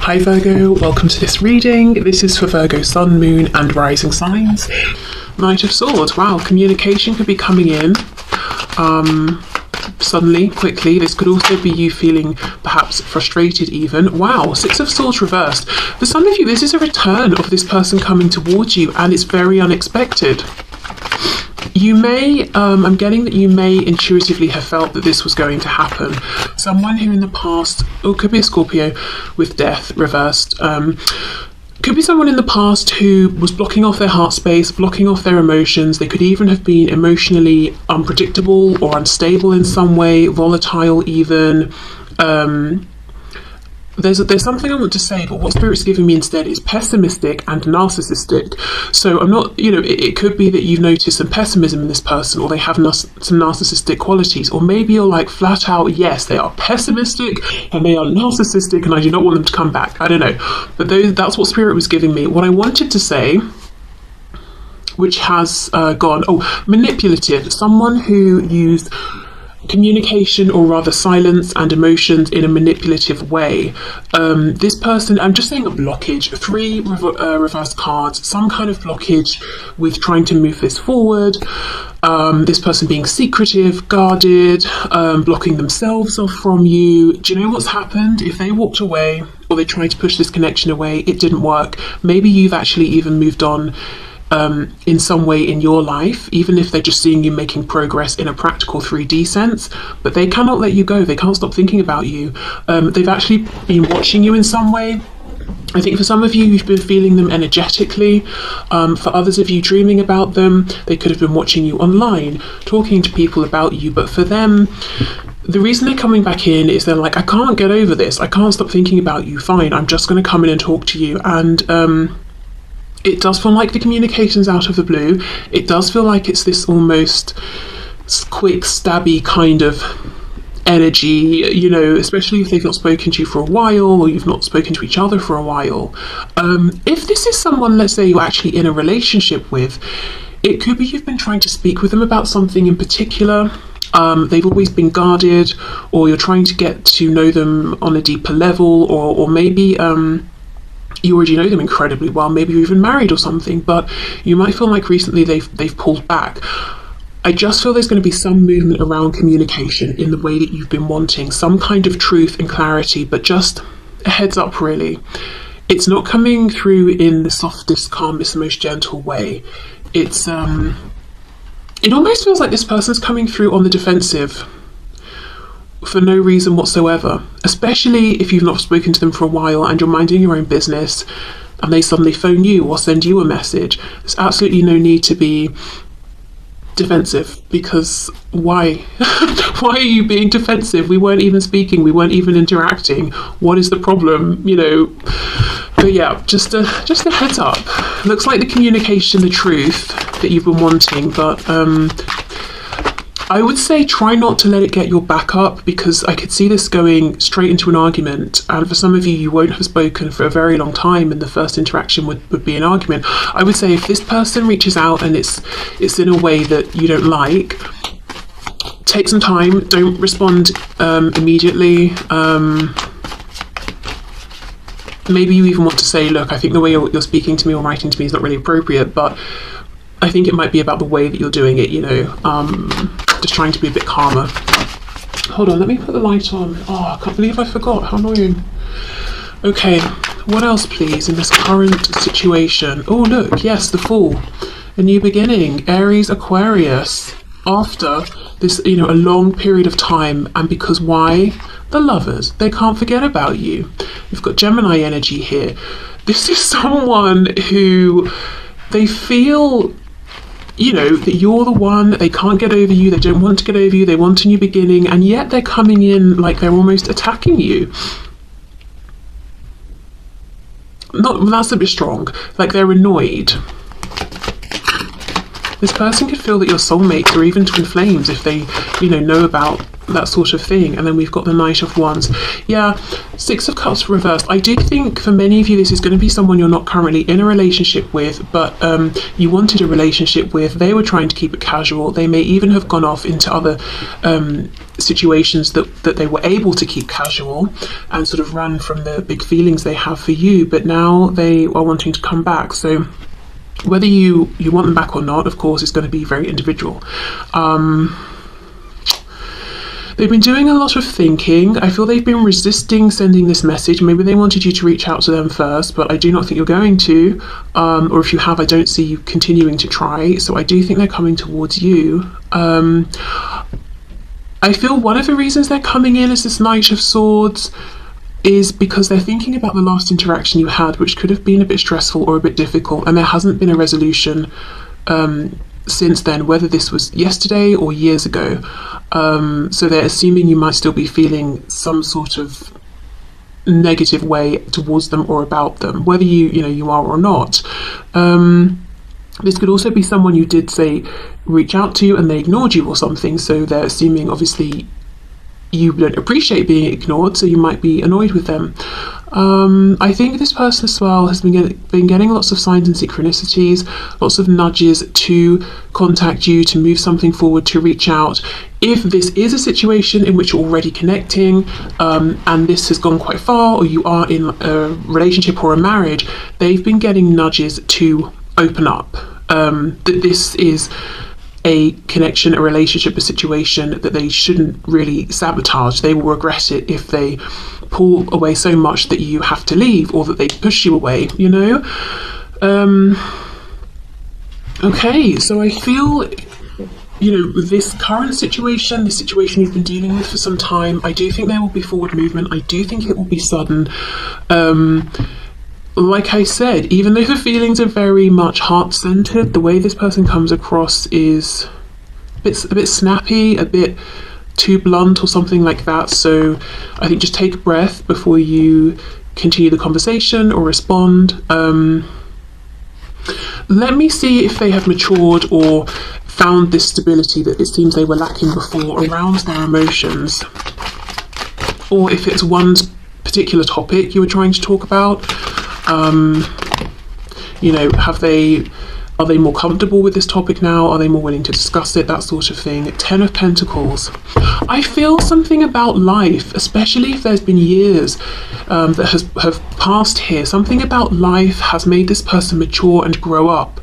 Hi Virgo, welcome to this reading. This is for Virgo Sun, Moon and Rising signs. Knight of Swords. Wow, communication could be coming in suddenly, quickly. This could also be you feeling perhaps frustrated even. Wow, Six of Swords reversed. For some of you, this is a return of this person coming towards you, and it's very unexpected. You may, I'm getting that you may intuitively have felt that this was going to happen. Someone who in the past, or could be a Scorpio with death reversed, could be someone in the past who was blocking off their heart space, blocking off their emotions. They could even have been emotionally unpredictable or unstable in some way, volatile even. There's something I want to say, but what Spirit's giving me instead is pessimistic and narcissistic. So I'm not, it could be that you've noticed some pessimism in this person, or they have some narcissistic qualities, or maybe you're like flat out, yes, they are pessimistic and they are narcissistic and I do not want them to come back. I don't know. But that's what Spirit was giving me. What I wanted to say, which has gone, manipulative, someone who used communication, or rather silence and emotions, in a manipulative way. This person, I'm just saying a blockage, 3 reverse cards, some kind of blockage with trying to move this forward. This person being secretive, guarded, blocking themselves off from you. Do you know what's happened? If they walked away, or they tried to push this connection away, it didn't work. Maybe you've actually even moved on in some way in your life, even if they're just seeing you making progress in a practical 3D sense, but they cannot let you go. They can't stop thinking about you. They've actually been watching you in some way. I think for some of you, you've been feeling them energetically. For others of you, dreaming about them. They could have been watching you online, talking to people about you, but for them, the reason they're coming back in is they're like, I can't get over this. I can't stop thinking about you. Fine, I'm just going to come in and talk to you. And it does feel like the communication's out of the blue. It does feel like it's this almost quick, stabby kind of energy, especially if they've not spoken to you for a while, or you've not spoken to each other for a while. If this is someone, let's say, you're actually in a relationship with, it could be you've been trying to speak with them about something in particular. They've always been guarded, or you're trying to get to know them on a deeper level, or maybe you already know them incredibly well, maybe you're even married or something, but you might feel like recently they've pulled back. I just feel there's going to be some movement around communication in the way that you've been wanting, some kind of truth and clarity, but just a heads up really. It's not coming through in the softest, calmest, most gentle way. It almost feels like this person's coming through on the defensive for no reason whatsoever, especially if you've not spoken to them for a while and you're minding your own business and they suddenly phone you or send you a message. There's absolutely no need to be defensive, because why? Why are you being defensive? We weren't even speaking, we weren't even interacting. What is the problem? But yeah, just a heads up. Looks like the communication, the truth that you've been wanting, but I would say try not to let it get your back up, because I could see this going straight into an argument, and for some of you, you won't have spoken for a very long time, and the first interaction would be an argument. I would say if this person reaches out and it's in a way that you don't like, take some time, don't respond immediately. Maybe you even want to say, look, I think the way you're speaking to me or writing to me is not really appropriate, but I think it might be about the way that you're doing it, just trying to be a bit calmer. Hold on, let me put the light on. Oh, I can't believe I forgot. How annoying. Okay, what else, please, in this current situation? Oh, look, yes, the Fool. A new beginning. Aries, Aquarius. After this, a long period of time, and because why? The Lovers. They can't forget about you. We've got Gemini energy here. This is someone who they feel that you're the one, they can't get over you, they don't want to get over you, they want a new beginning, and yet they're coming in like they're almost attacking you. That's a bit strong, like they're annoyed. This person could feel that you're soulmates or even twin flames if they, know about that sort of thing. And then we've got the Knight of Wands. Yeah, Six of Cups reversed. I do think for many of you this is going to be someone you're not currently in a relationship with, but you wanted a relationship with. They were trying to keep it casual. They may even have gone off into other situations that they were able to keep casual and sort of run from the big feelings they have for you, but now they are wanting to come back. So whether you want them back or not, of course, is going to be very individual. They've been doing a lot of thinking. I feel they've been resisting sending this message. Maybe they wanted you to reach out to them first, but I do not think you're going to. Or if you have, I don't see you continuing to try. So I do think they're coming towards you. I feel one of the reasons they're coming in as this Knight of Swords is because they're thinking about the last interaction you had, which could have been a bit stressful or a bit difficult, and there hasn't been a resolution since then, whether this was yesterday or years ago. So they're assuming you might still be feeling some sort of negative way towards them or about them, whether you are or not. This could also be someone you did say reach out to and they ignored you or something, so they're assuming obviously you don't appreciate being ignored, so you might be annoyed with them. I think this person as well has been getting lots of signs and synchronicities, lots of nudges to contact you, to move something forward, to reach out. If this is a situation in which you're already connecting and this has gone quite far, or you are in a relationship or a marriage, they've been getting nudges to open up. That this is a connection, a relationship, a situation that they shouldn't really sabotage. They will regret it if they pull away so much that you have to leave, or that they push you away, Okay, so I feel, this current situation, this situation you've been dealing with for some time, I do think there will be forward movement. I do think it will be sudden. Like I said, even though the feelings are very much heart-centered, the way this person comes across is a bit snappy, a bit too blunt or something like that. So I think just take a breath before you continue the conversation or respond. Let me see if they have matured or found this stability that it seems they were lacking before around their emotions, or if it's one particular topic you were trying to talk about. Are they more comfortable with this topic now? Are they more willing to discuss it? That sort of thing. 10 of Pentacles. I feel something about life, especially if there's been years that have passed here. Something about life has made this person mature and grow up.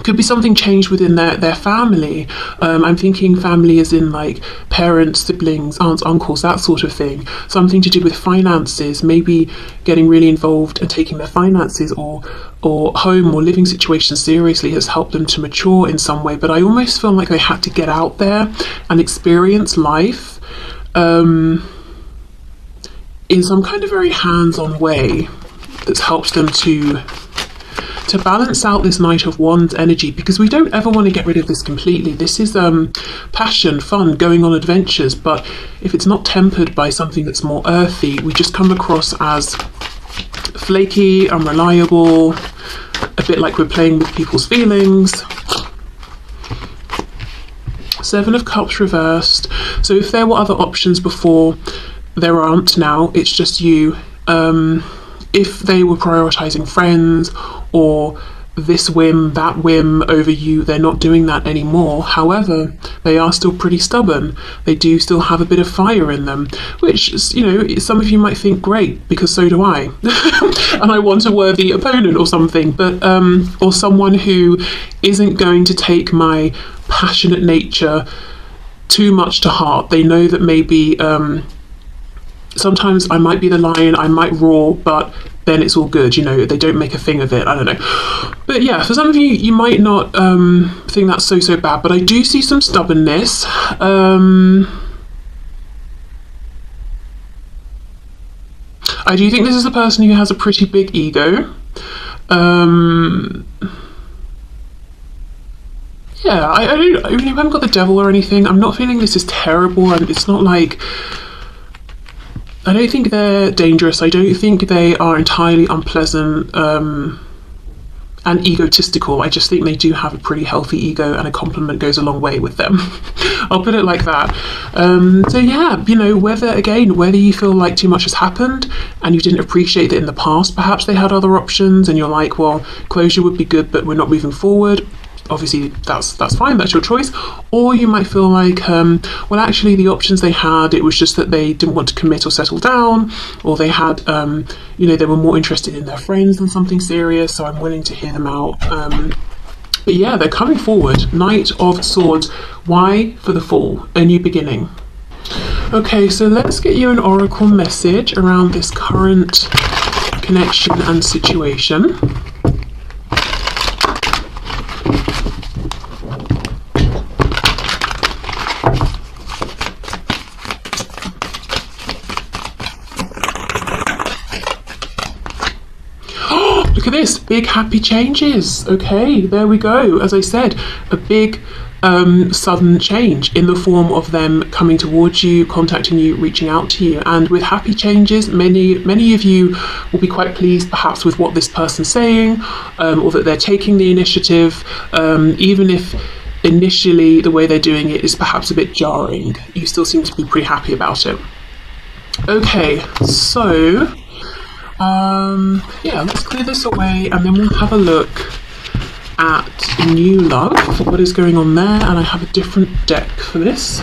Could be something changed within their family. I'm thinking family as in like parents, siblings, aunts, uncles, that sort of thing. Something to do with finances, maybe getting really involved and taking their finances or home or living situation seriously has helped them to mature in some way. But I almost feel like they had to get out there and experience life in some kind of very hands-on way that's helped them to balance out this Knight of Wands energy, because we don't ever want to get rid of this completely. This is passion, fun, going on adventures, but if it's not tempered by something that's more earthy, we just come across as flaky, unreliable, a bit like we're playing with people's feelings. 7 of Cups reversed. So if there were other options before, there aren't now. It's just you. If they were prioritizing friends or this whim, that whim over you, they're not doing that anymore. However, they are still pretty stubborn. They do still have a bit of fire in them, which, some of you might think, great, because so do I. And I want a worthy opponent or something, but or someone who isn't going to take my passionate nature too much to heart. They know that maybe sometimes I might be the lion, I might roar, but then it's all good, they don't make a thing of it. I don't know. But yeah, for some of you, you might not think that's so bad, but I do see some stubbornness. I do think this is a person who has a pretty big ego. Yeah, I haven't got the devil or anything. I'm not feeling this is terrible, and it's not like, I don't think they're dangerous. I don't think they are entirely unpleasant and egotistical. I just think they do have a pretty healthy ego, and a compliment goes a long way with them. I'll put it like that. So yeah, you know, whether you feel like too much has happened and you didn't appreciate that in the past, perhaps they had other options and you're like, well, closure would be good, but we're not moving forward. Obviously that's fine, that's your choice. Or you might feel like, well, actually the options they had, it was just that they didn't want to commit or settle down, or they had, you know, they were more interested in their friends than something serious, so I'm willing to hear them out. But yeah, they're coming forward. Knight of Swords. Why? For the Fool, a new beginning. Okay, so let's get you an oracle message around this current connection and situation. Look at this, big happy changes. Okay, there we go. As I said, a big sudden change in the form of them coming towards you, contacting you, reaching out to you. And with happy changes, many of you will be quite pleased perhaps with what this person's saying, or that they're taking the initiative, even if initially the way they're doing it is perhaps a bit jarring. You still seem to be pretty happy about it. Okay, so yeah, let's clear this away and then we'll have a look at new love, what is going on there, and I have a different deck for this.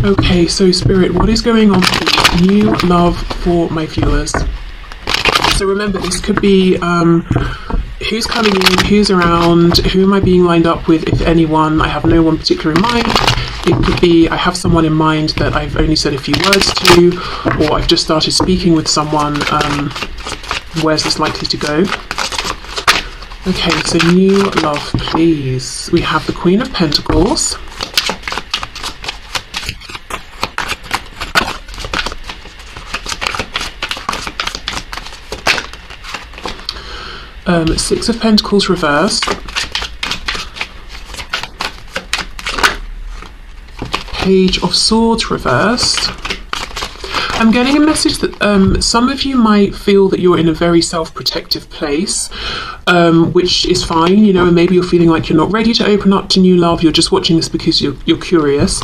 Okay, so Spirit, what is going on for new love for my viewers? So remember, this could be who's coming in, who's around, who am I being lined up with, if anyone. I have no one particular in mind. It could be I have someone in mind that I've only said a few words to, or I've just started speaking with someone. Where's this likely to go? Okay, so new love, please. We have the Queen of Pentacles. Six of Pentacles reversed. Page of Swords reversed. I'm getting a message that some of you might feel that you're in a very self-protective place, which is fine, you know, and maybe you're feeling like you're not ready to open up to new love. You're just watching this because you're curious.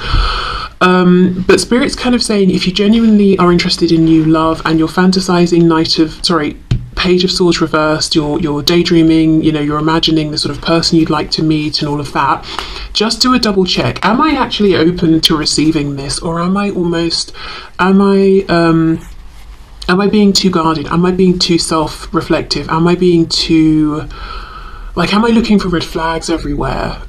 But Spirit's kind of saying if you genuinely are interested in new love and you're fantasizing Page of Swords reversed, you're daydreaming, you know, you're imagining the sort of person you'd like to meet and all of that, just do a double check. Am I actually open to receiving this, or am I being too guarded? Am I being too self-reflective? Am I being too, like, am I looking for red flags everywhere?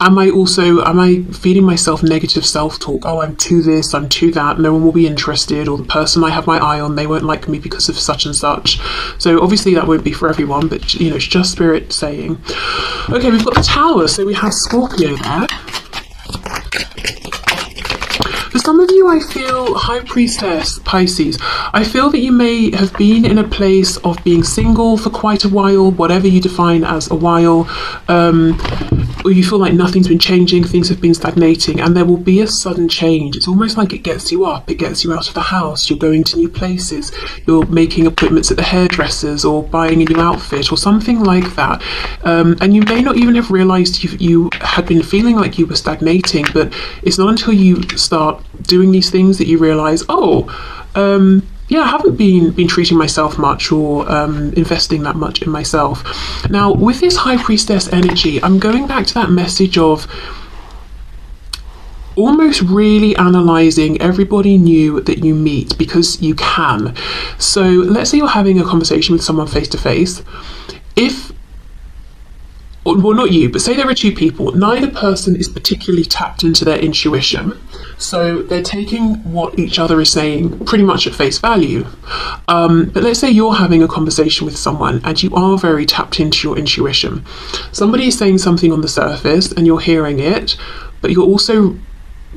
Am I feeding myself negative self-talk? Oh, I'm too this, I'm too that, no one will be interested, or the person I have my eye on, they won't like me because of such and such. So obviously that won't be for everyone, but you know, it's just Spirit saying. Okay, we've got the Tower, so we have Scorpio there. For some of you, I feel, High Priestess, Pisces, I feel that you may have been in a place of being single for quite a while, whatever you define as a while, or you feel like nothing's been changing, things have been stagnating, and there will be a sudden change. It's almost like it gets you up, it gets you out of the house, you're going to new places, you're making appointments at the hairdressers, or buying a new outfit, or something like that. And you may not even have realised you had been feeling like you were stagnating, but it's not until you start doing these things that you realise, yeah, I haven't been treating myself much, or investing that much in myself. Now, with this High Priestess energy, I'm going back to that message of almost really analysing everybody new that you meet, because you can. So let's say you're having a conversation with someone face to face. Well, not you, but say there are two people. Neither person is particularly tapped into their intuition. So they're taking what each other is saying pretty much at face value. But let's say you're having a conversation with someone and you are very tapped into your intuition. Somebody is saying something on the surface and you're hearing it, but you're also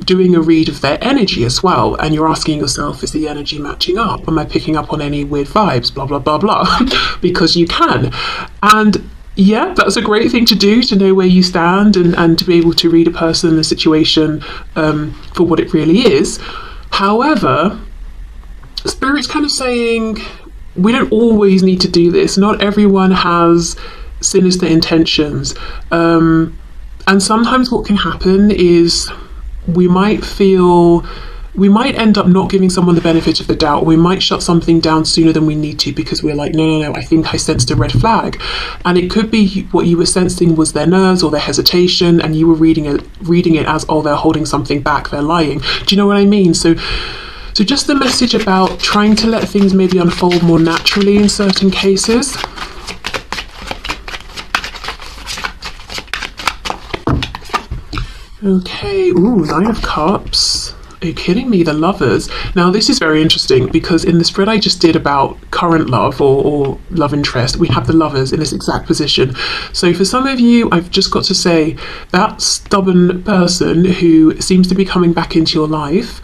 doing a read of their energy as well, and you're asking yourself, is the energy matching up? Am I picking up on any weird vibes? Blah, blah, blah, blah. Because you can. And yeah, that's a great thing to do, to know where you stand and to be able to read a person and a situation for what it really is. However, Spirit's kind of saying we don't always need to do this. Not everyone has sinister intentions. And sometimes what can happen is we might end up not giving someone the benefit of the doubt. We might shut something down sooner than we need to because we're like, no, I think I sensed a red flag. And it could be what you were sensing was their nerves or their hesitation, and you were reading it as, oh, they're holding something back, they're lying. Do you know what I mean? So just the message about trying to let things maybe unfold more naturally in certain cases. Okay, ooh, 9 of Cups. Are you kidding me? The Lovers. Now, this is very interesting because in the spread I just did about current love or love interest, we have the Lovers in this exact position. So for some of you, I've just got to say that stubborn person who seems to be coming back into your life,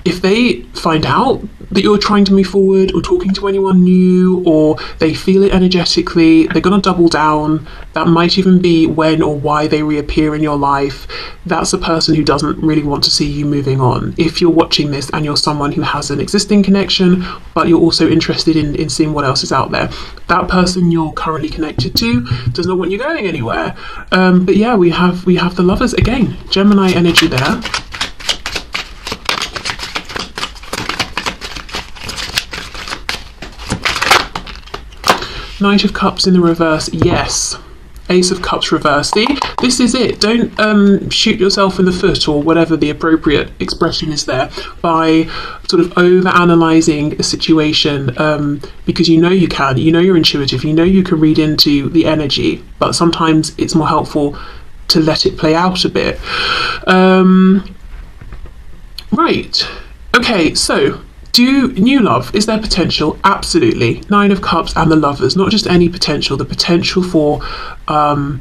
if they find out that you're trying to move forward or talking to anyone new, or they feel it energetically, they're going to double down. That might even be when or why they reappear in your life. That's a person who doesn't really want to see you moving on. If you're watching this and you're someone who has an existing connection, but you're also interested in seeing what else is out there, that person you're currently connected to does not want you going anywhere. But yeah, we have the Lovers again. Gemini energy there. Knight of Cups in the reverse, yes. Ace of Cups reverse. See, this is it. Don't shoot yourself in the foot, or whatever the appropriate expression is there, by sort of over-analysing a situation, because you know you can. You know you're intuitive. You know you can read into the energy, but sometimes it's more helpful to let it play out a bit. Right. Okay, so new love, is there potential? Absolutely. 9 of Cups and the Lovers, not just any potential, the potential for a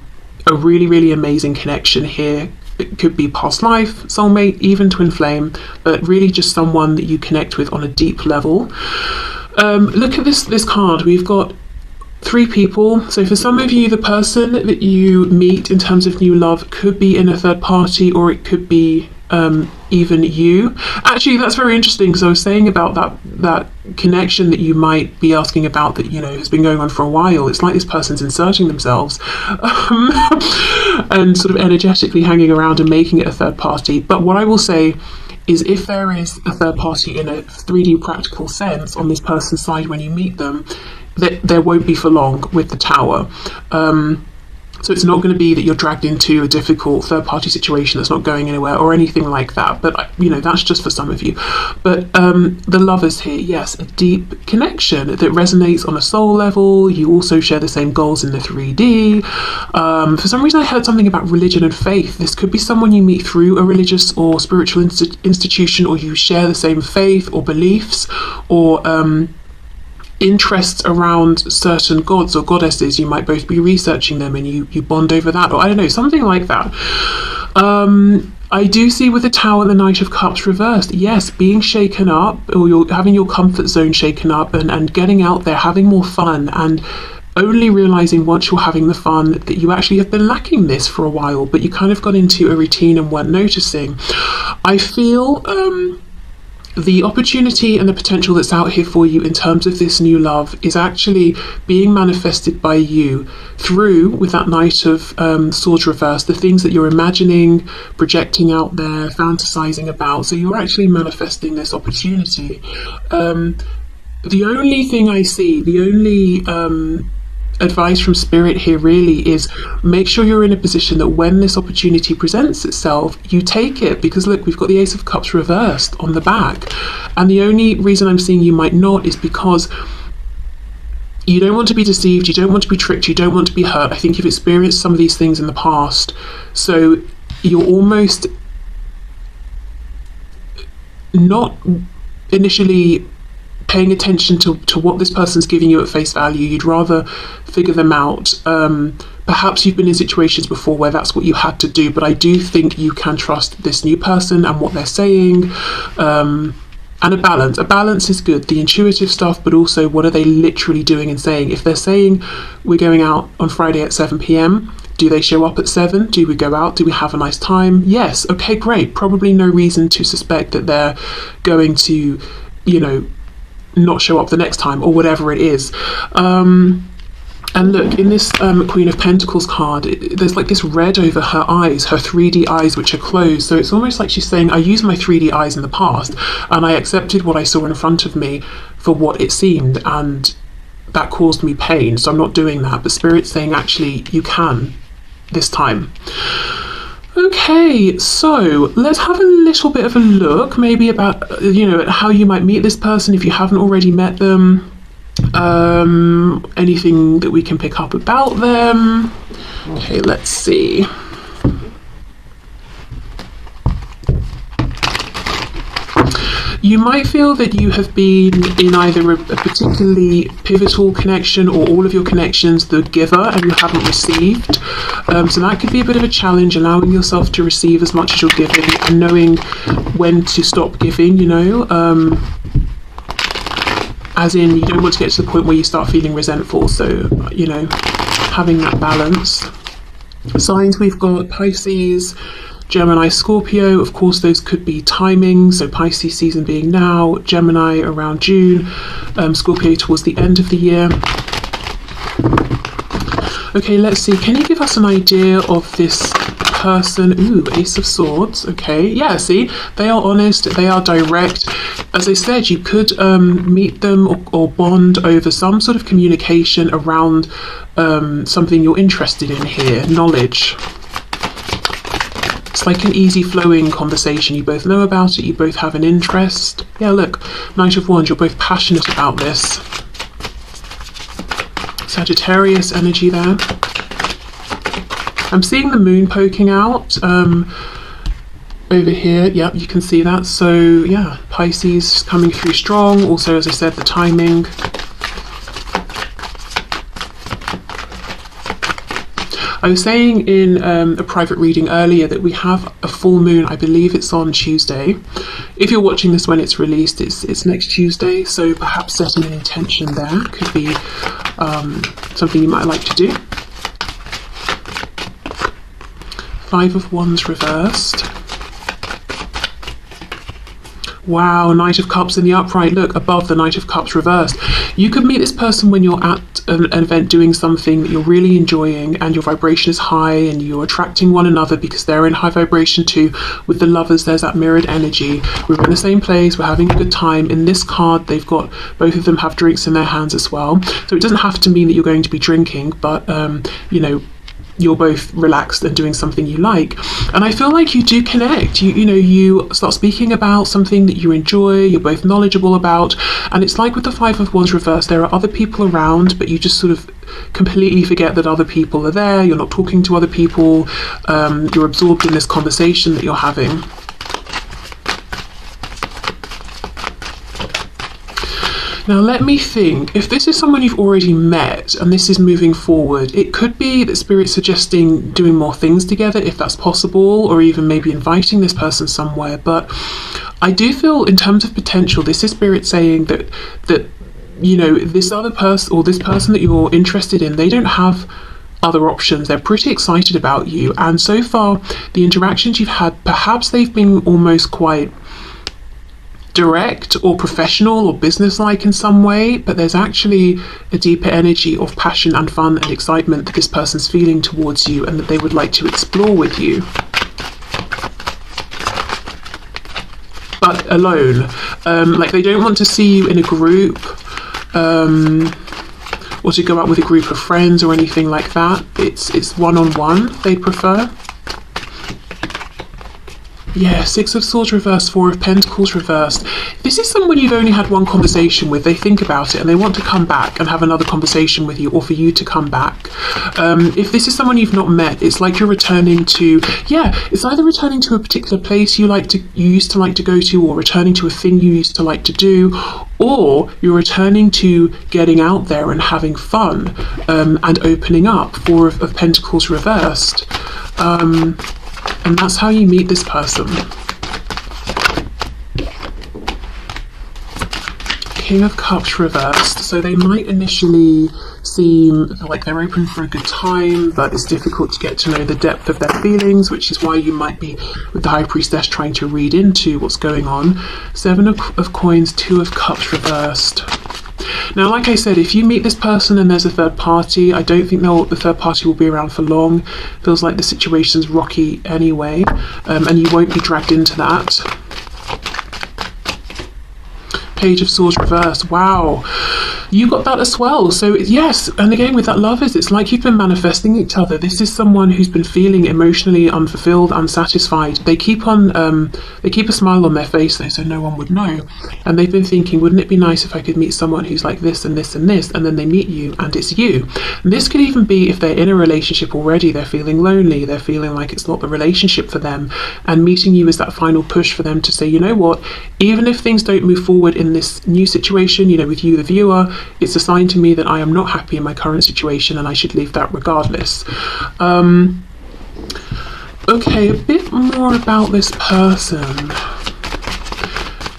really, really amazing connection here. It could be past life, soulmate, even twin flame, but really just someone that you connect with on a deep level. Look at this card. We've got 3 people. So for some of you, the person that you meet in terms of new love could be in a third party, or it could be even you. Actually, that's very interesting, because I was saying about that connection that you might be asking about that, you know, has been going on for a while. It's like this person's inserting themselves and sort of energetically hanging around and making it a third party. But what I will say is, if there is a third party in a 3D practical sense on this person's side when you meet them, that there won't be for long with the Tower. So it's not going to be that you're dragged into a difficult third-party situation that's not going anywhere or anything like that. But, you know, that's just for some of you. But the Lovers here, yes, a deep connection that resonates on a soul level. You also share the same goals in the 3D. For some reason, I heard something about religion and faith. This could be someone you meet through a religious or spiritual institution, or you share the same faith or beliefs, or interests around certain gods or goddesses. You might both be researching them and you bond over that, or I don't know, something like that. I do see with the Tower and the Knight of Cups reversed, yes, being shaken up, or you're having your comfort zone shaken up, and getting out there, having more fun, and only realizing once you're having the fun that you actually have been lacking this for a while, but you kind of got into a routine and weren't noticing. I feel the opportunity and the potential that's out here for you in terms of this new love is actually being manifested by you through, with that Knight of Swords reversed, the things that you're imagining, projecting out there, fantasizing about. So you're actually manifesting this opportunity. The only thing I see, the only advice from Spirit here really is, make sure you're in a position that when this opportunity presents itself, you take it. Because look, we've got the Ace of Cups reversed on the back, and the only reason I'm seeing you might not is because you don't want to be deceived, you don't want to be tricked, you don't want to be hurt. I think you've experienced some of these things in the past, so you're almost not initially paying attention to what this person's giving you at face value. You'd rather figure them out. Perhaps you've been in situations before where that's what you had to do, but I do think you can trust this new person and what they're saying. And a balance. A balance is good. The intuitive stuff, but also what are they literally doing and saying? If they're saying we're going out on Friday at 7 p.m, do they show up at 7? Do we go out? Do we have a nice time? Yes. Okay, great. Probably no reason to suspect that they're going to you know, not show up the next time, or whatever it is. And look, in this Queen of Pentacles card, there's like this red over her eyes, her 3D eyes, which are closed. So it's almost like she's saying, I used my 3D eyes in the past, and I accepted what I saw in front of me for what it seemed, and that caused me pain. So I'm not doing that. But Spirit's saying, actually, you can this time. Okay, so let's have a little bit of a look, maybe about, you know, how you might meet this person if you haven't already met them. Anything that we can pick up about them. Okay, let's see. You might feel that you have been in either a particularly pivotal connection, or all of your connections the giver and you haven't received. So that could be a bit of a challenge, allowing yourself to receive as much as you're giving and knowing when to stop giving, you know. As in, you don't want to get to the point where you start feeling resentful. So, you know, having that balance. Signs we've got: Pisces, Gemini, Scorpio. Of course, those could be timing. So Pisces season being now, Gemini around June, Scorpio towards the end of the year. Okay, let's see. Can you give us an idea of this person? Ooh, Ace of Swords. Okay, yeah, see, they are honest, they are direct. As I said, you could meet them or bond over some sort of communication around something you're interested in here, knowledge. It's like an easy flowing conversation. You both know about it, you both have an interest. Yeah, look, Knight of Wands, you're both passionate about this. Sagittarius energy there. I'm seeing the moon poking out over here. Yep, you can see that. So yeah, Pisces coming through strong. Also, as I said, the timing. I was saying in a private reading earlier that we have a full moon. I believe it's on Tuesday. If you're watching this when it's released, it's next Tuesday. So perhaps setting an intention there could be something you might like to do. Five of Wands reversed. Wow, Knight of Cups in the upright. Look, above the Knight of Cups reversed. You could meet this person when you're at an event doing something that you're really enjoying and your vibration is high and you're attracting one another because they're in high vibration too. With the lovers, there's that mirrored energy. We're in the same place, we're having a good time. In this card, they've got, both of them have drinks in their hands as well. So it doesn't have to mean that you're going to be drinking, but, you know, you're both relaxed and doing something you like. And I feel like you do connect. You know, you start speaking about something that you enjoy, you're both knowledgeable about, and it's like with the Five of Wands reversed, there are other people around, but you just sort of completely forget that other people are there. You're not talking to other people, you're absorbed in this conversation that you're having. Now let me think, if this is someone you've already met and this is moving forward, it could be that Spirit's suggesting doing more things together if that's possible, or even maybe inviting this person somewhere. But I do feel in terms of potential, this is Spirit saying that you know, this other person or this person that you're interested in, they don't have other options. They're pretty excited about you, and so far the interactions you've had, perhaps they've been almost quite direct or professional or businesslike in some way, but there's actually a deeper energy of passion and fun and excitement that this person's feeling towards you and that they would like to explore with you. But alone, like they don't want to see you in a group, or to go out with a group of friends or anything like that. It's one-on-one they prefer. Yeah, Six of Swords reversed, Four of Pentacles reversed. This is someone you've only had one conversation with. They think about it and they want to come back and have another conversation with you, or for you to come back. If this is someone you've not met, it's like you're returning to, yeah, it's either returning to a particular place you used to like to go to, or returning to a thing you used to like to do, or you're returning to getting out there and having fun, and opening up. Four of Pentacles reversed. And that's how you meet this person. King of Cups reversed. So they might initially seem like they're open for a good time, but it's difficult to get to know the depth of their feelings, which is why you might be, with the High Priestess, trying to read into what's going on. Seven of Coins, Two of Cups reversed. Now, like I said, if you meet this person and there's a third party, I don't think the third party will be around for long. Feels like the situation's rocky anyway, and you won't be dragged into that. Page of Swords reversed. Wow, you got that as well. So yes, and again with that Lovers, it's like you've been manifesting each other. This is someone who's been feeling emotionally unfulfilled, unsatisfied. They keep a smile on their face though, so no one would know. And they've been thinking, wouldn't it be nice if I could meet someone who's like this and this and this, and then they meet you and it's you. And this could even be if they're in a relationship already, they're feeling lonely, they're feeling like it's not the relationship for them, and meeting you is that final push for them to say, you know what, even if things don't move forward in this new situation, you know, with you the viewer, it's a sign to me that I am not happy in my current situation and I should leave that regardless. Okay, a bit more about this person.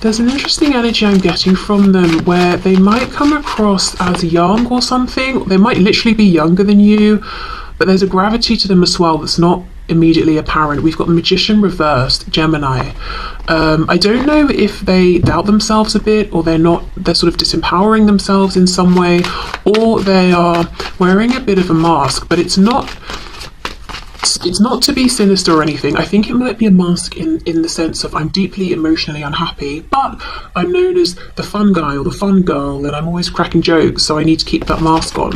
There's an interesting energy I'm getting from them where they might come across as young or something. They might literally be younger than you, but there's a gravity to them as well that's not immediately apparent. We've got the Magician reversed, Gemini. I don't know if they doubt themselves a bit, or they're sort of disempowering themselves in some way, or they are wearing a bit of a mask, but it's not to be sinister or anything. I think it might be a mask in the sense of I'm deeply emotionally unhappy, but I'm known as the fun guy or the fun girl, and I'm always cracking jokes, so I need to keep that mask on.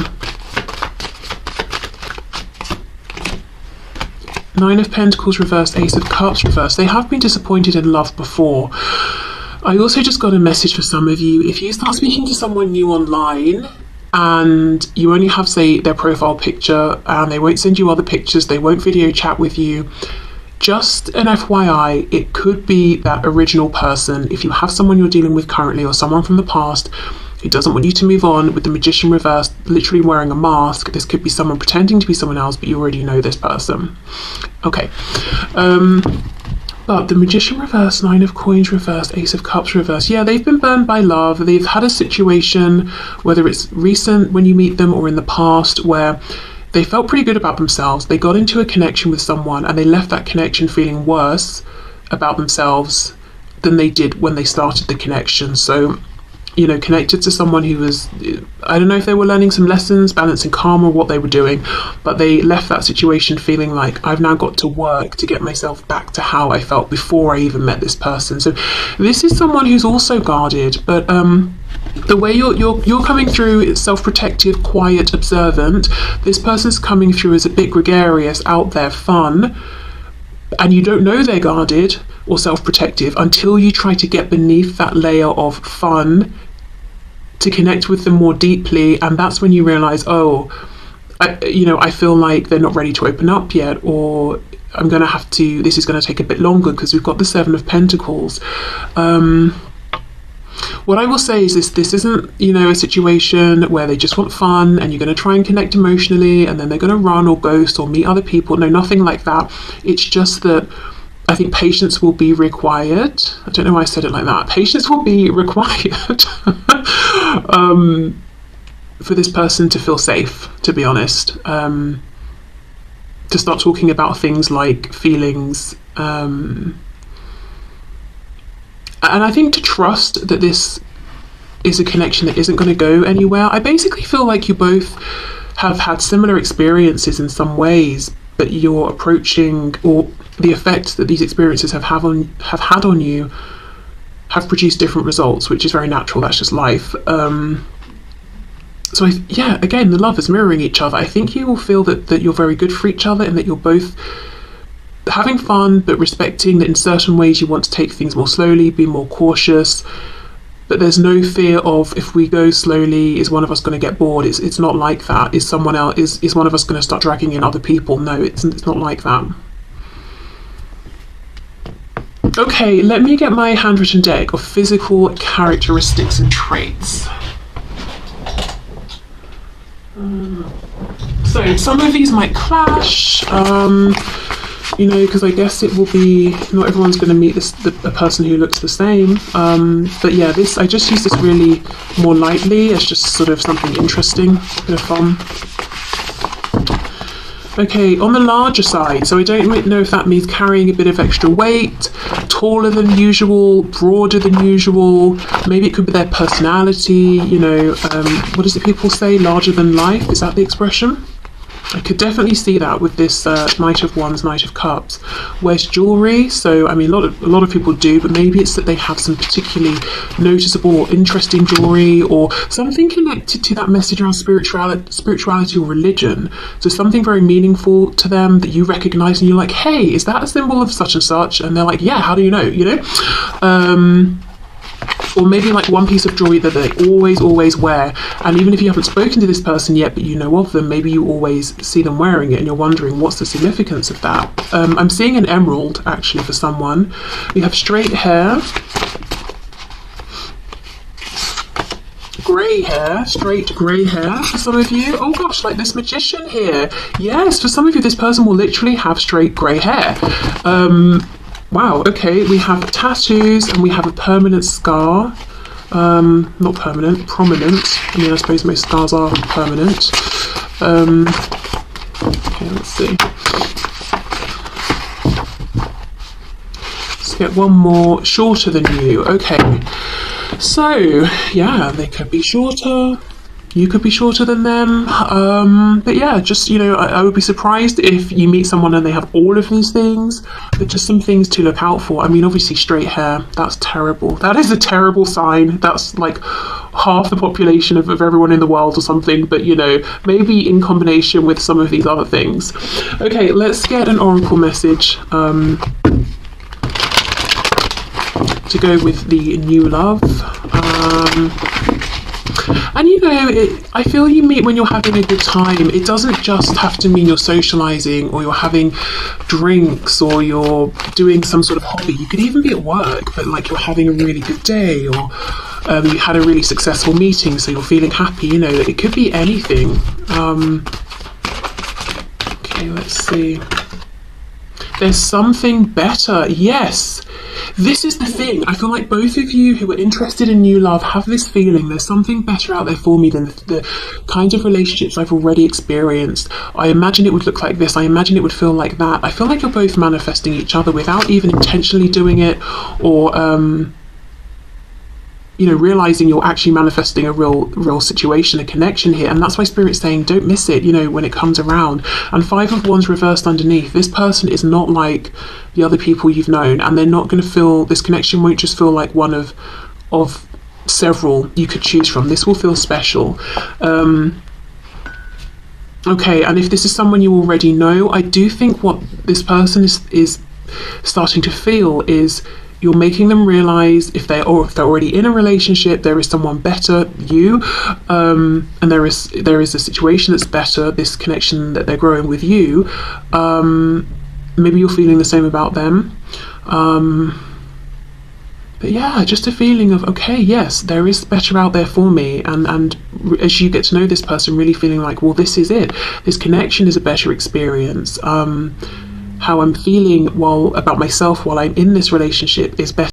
Nine of Pentacles reversed, Ace of Cups reversed. They have been disappointed in love before. I also just got a message for some of you. If you start speaking to someone new online and you only have, say, their profile picture and they won't send you other pictures, they won't video chat with you, just an FYI, it could be that original person. If you have someone you're dealing with currently or someone from the past who doesn't want you to move on, with the Magician reversed, literally wearing a mask, this could be someone pretending to be someone else, but you already know this person. Okay. But the Magician reversed, Nine of Coins reversed, Ace of Cups reversed. Yeah, they've been burned by love. They've had a situation, whether it's recent when you meet them or in the past, where they felt pretty good about themselves. They got into a connection with someone and they left that connection feeling worse about themselves than they did when they started the connection. So, you know, connected to someone who was, I don't know if they were learning some lessons, balancing karma, or what they were doing, but they left that situation feeling like, I've now got to work to get myself back to how I felt before I even met this person. So this is someone who's also guarded, but the way you're coming through is self-protective, quiet, observant. This person's coming through as a bit gregarious, out there, fun, and you don't know they're guarded or self-protective until you try to get beneath that layer of fun to connect with them more deeply, and that's when you realize, oh, I feel like they're not ready to open up yet, or I'm gonna have to, this is gonna take a bit longer because we've got the Seven of Pentacles. What I will say is this isn't, a situation where they just want fun and you're going to try and connect emotionally and then they're going to run or ghost or meet other people. No, nothing like that. It's just that I think patience will be required. I don't know why I said it like that. Patience will be required for this person to feel safe, to be honest. To start talking about things like feelings, and I think to trust that this is a connection that isn't going to go anywhere. I basically feel like you both have had similar experiences in some ways, but you're approaching, or the effects that these experiences have had on you have produced different results, which is very natural. That's just life. So again, the love is mirroring each other. I think you will feel that you're very good for each other and that you're both having fun, but respecting that in certain ways you want to take things more slowly, be more cautious, but there's no fear of, if we go slowly, is one of us going to get bored? It's not like that. Is one of us going to start dragging in other people? No, it's not like that. Okay, let me get my handwritten deck of physical characteristics and traits. So some of these might clash. you know, because I guess it will be, not everyone's going to meet a person who looks the same. But yeah, I just use this really more lightly as just sort of something interesting, a bit of fun. Okay, on the larger side, so I don't really know if that means carrying a bit of extra weight, taller than usual, broader than usual, maybe it could be their personality, you know, what is it people say, larger than life, is that the expression? I could definitely see that with this Knight of Wands, Knight of Cups. Wears jewellery, so I mean a lot of people do, but maybe it's that they have some particularly noticeable or interesting jewellery, or something connected to that message around spirituality or religion. So something very meaningful to them that you recognise, and you're like, hey, is that a symbol of such and such? And they're like, yeah, how do you know? You know. Or maybe like one piece of jewelry that they always wear, and even if you haven't spoken to this person yet but you know of them, maybe you always see them wearing it and you're wondering what's the significance of that. I'm seeing an emerald actually for someone. We have straight hair, grey hair, straight grey hair for some of you. Oh gosh, like this magician here. Yes, for some of you this person will literally have straight grey hair. Wow, okay, we have tattoos and we have a permanent scar. Not permanent, prominent. I mean, I suppose most scars are permanent. Okay, let's see. Let's get one more. Shorter than you. Okay. So, yeah, they could be shorter. You could be shorter than them, but yeah, just, you know, I would be surprised if you meet someone and they have all of these things, but just some things to look out for. I mean, obviously straight hair, that's terrible. That is a terrible sign. That's like half the population of everyone in the world or something, but you know, maybe in combination with some of these other things. Okay, let's get an oracle message to go with the new love. And you know, I feel you meet when you're having a good time. It doesn't just have to mean you're socializing or you're having drinks or you're doing some sort of hobby. You could even be at work, but like you're having a really good day, or you had a really successful meeting, so you're feeling happy. You know, it could be anything. Okay, let's see. There's something better. Yes. This is the thing. I feel like both of you who are interested in new love have this feeling there's something better out there for me than the kinds of relationships I've already experienced. I imagine it would look like this. I imagine it would feel like that. I feel like you're both manifesting each other without even intentionally doing it, or you know, realizing you're actually manifesting a real situation, a connection here. And that's why Spirit's saying don't miss it, you know, when it comes around. And Five of Wands reversed underneath. This person is not like the other people you've known, and they're not going to feel, this connection won't just feel like one of several you could choose from. This will feel special. Okay, and if this is someone you already know, I do think what this person is starting to feel is you're making them realize if they're already in a relationship, there is someone better, you, and there is a situation that's better, this connection that they're growing with you. Maybe you're feeling the same about them. But yeah, just a feeling of, okay, yes, there is better out there for me. And as you get to know this person, really feeling like, well, this is it. This connection is a better experience. How I'm feeling about myself while I'm in this relationship is better.